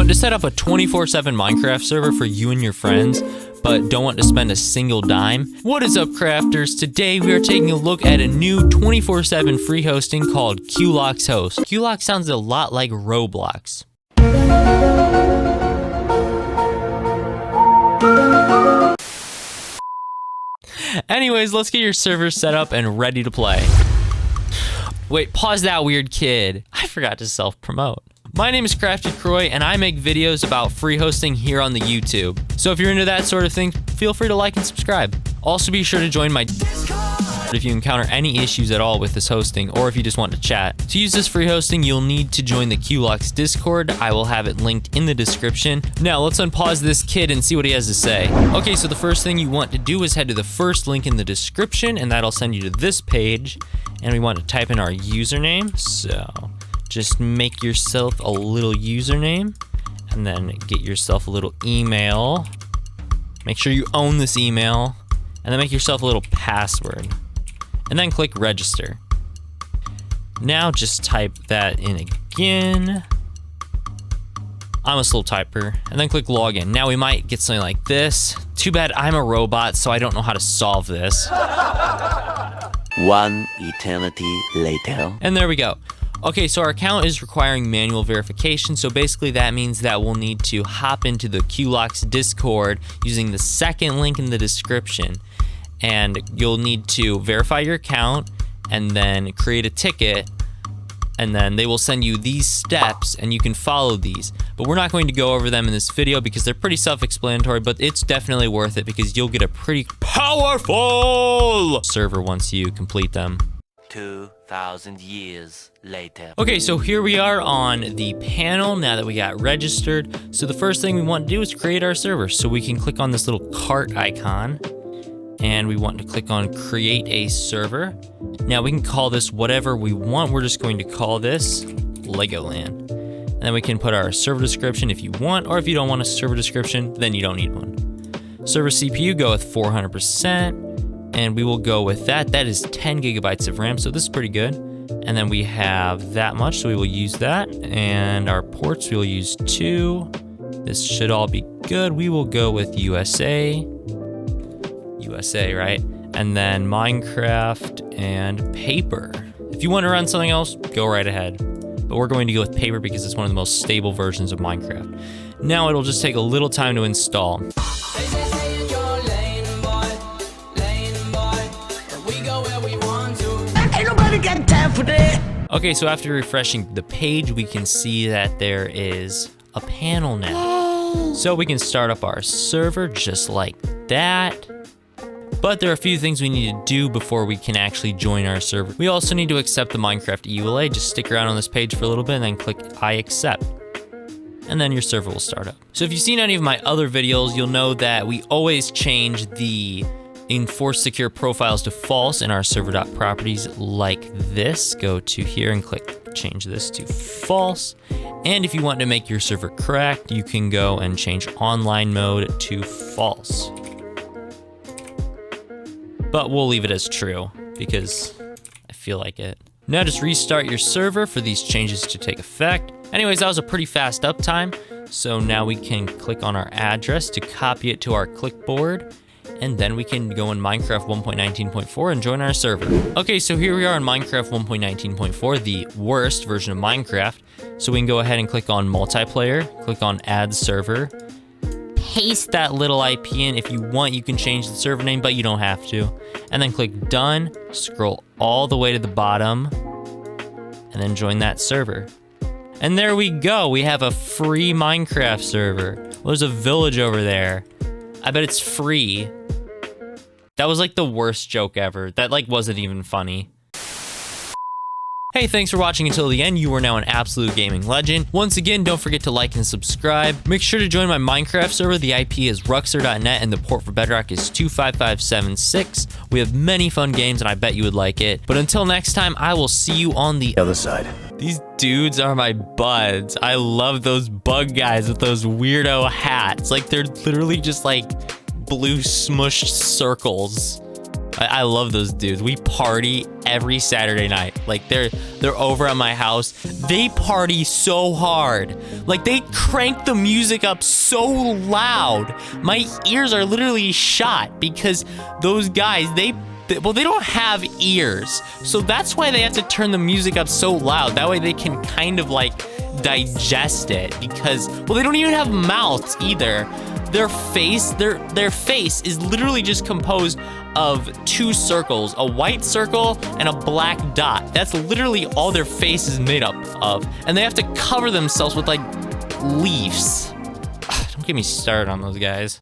Want to set up a 24/7 Minecraft server for you and your friends, but don't want to spend a single dime? What is up, crafters? Today we are taking a look at a new 24/7 free hosting called Qloxhost. Qlox sounds a lot like Roblox. Anyways, let's get your server set up and ready to play. Wait, pause that, weird kid. I forgot to self-promote. My name is CraftedCroix, and I make videos about free hosting here on the YouTube. So if you're into that sort of thing, feel free to like and subscribe. Also, be sure to join my Discord if you encounter any issues at all with this hosting, or if you just want to chat. To use this free hosting, you'll need to join the Qlox Discord. I will have it linked in the description. Now, let's unpause this kid and see what he has to say. Okay, so the first thing you want to do is head to the first link in the description, and that'll send you to this page. And we want to type in our username. So just make yourself a little username and then get yourself a little email. Make sure you own this email and then make yourself a little password and then click register. Now just type that in again. I'm a slow typer. And then click login. Now we might get something like this. Too bad I'm a robot, so I don't know how to solve this. One eternity later. And there we go. Okay, so our account is requiring manual verification, so basically that means that we'll need to hop into the Qlox Discord using the second link in the description. And you'll need to verify your account and then create a ticket, and then they will send you these steps and you can follow these. But we're not going to go over them in this video because they're pretty self-explanatory, but it's definitely worth it because you'll get a pretty powerful server once you complete them. 2,000 years later. Okay, so here we are on the panel now that we got registered. So the first thing we want to do is create our server. So we can click on this little cart icon and we want to click on create a server. Now we can call this whatever we want. We're just going to call this Legoland. And then we can put our server description if you want, or if you don't want a server description, then you don't need one. Server CPU, go with 400%. And we will go with that. That is 10 gigabytes of RAM, so this is pretty good. And then we have that much, so we will use that. And our ports, we will use 2. This should all be good. We will go with USA. USA, right? And then Minecraft and paper. If you want to run something else, go right ahead. But we're going to go with paper because it's one of the most stable versions of Minecraft. Now it'll just take a little time to install. Okay, so after refreshing the page, we can see that there is a panel now. So we can start up our server just like that. But there are a few things we need to do before we can actually join our server. We also need to accept the Minecraft EULA. Just stick around on this page for a little bit and then click I accept. And then your server will start up. So if you've seen any of my other videos, you'll know that we always change the enforce secure profiles to false in our server.properties like this. Go to here and click change this to false. And if you want to make your server correct, you can go and change online mode to false. But we'll leave it as true because I feel like it. Now just restart your server for these changes to take effect. Anyways, that was a pretty fast uptime. So now we can click on our address to copy it to our clipboard. And then we can go in Minecraft 1.19.4 and join our server. Okay, so here we are in Minecraft 1.19.4, the worst version of Minecraft. So we can go ahead and click on multiplayer, click on add server, paste that little IP in. If you want, you can change the server name, but you don't have to. And then click done, scroll all the way to the bottom, and then join that server. And there we go, we have a free Minecraft server. Well, there's a village over there. I bet it's free. That was like the worst joke ever. That like wasn't even funny. Hey, thanks for watching until the end. You are now an absolute gaming legend. Once again, don't forget to like and subscribe. Make sure to join my Minecraft server. The IP is ruxor.net and the port for Bedrock is 25576. We have many fun games and I bet you would like it. But until next time, I will see you on the other side. These dudes are my buds. I love those bug guys with those weirdo hats. Like they're literally just like blue smushed circles. I love those dudes. We party every Saturday night. Like they're over at my house. They party so hard. Like they crank the music up so loud. My ears are literally shot because those guys, they don't have ears. So that's why they have to turn the music up so loud. That way they can kind of like digest it because, well, they don't even have mouths either. Their face is literally just composed of two circles, a white circle and a black dot. That's literally all their face is made up of. And they have to cover themselves with like leaves. Don't get me started on those guys.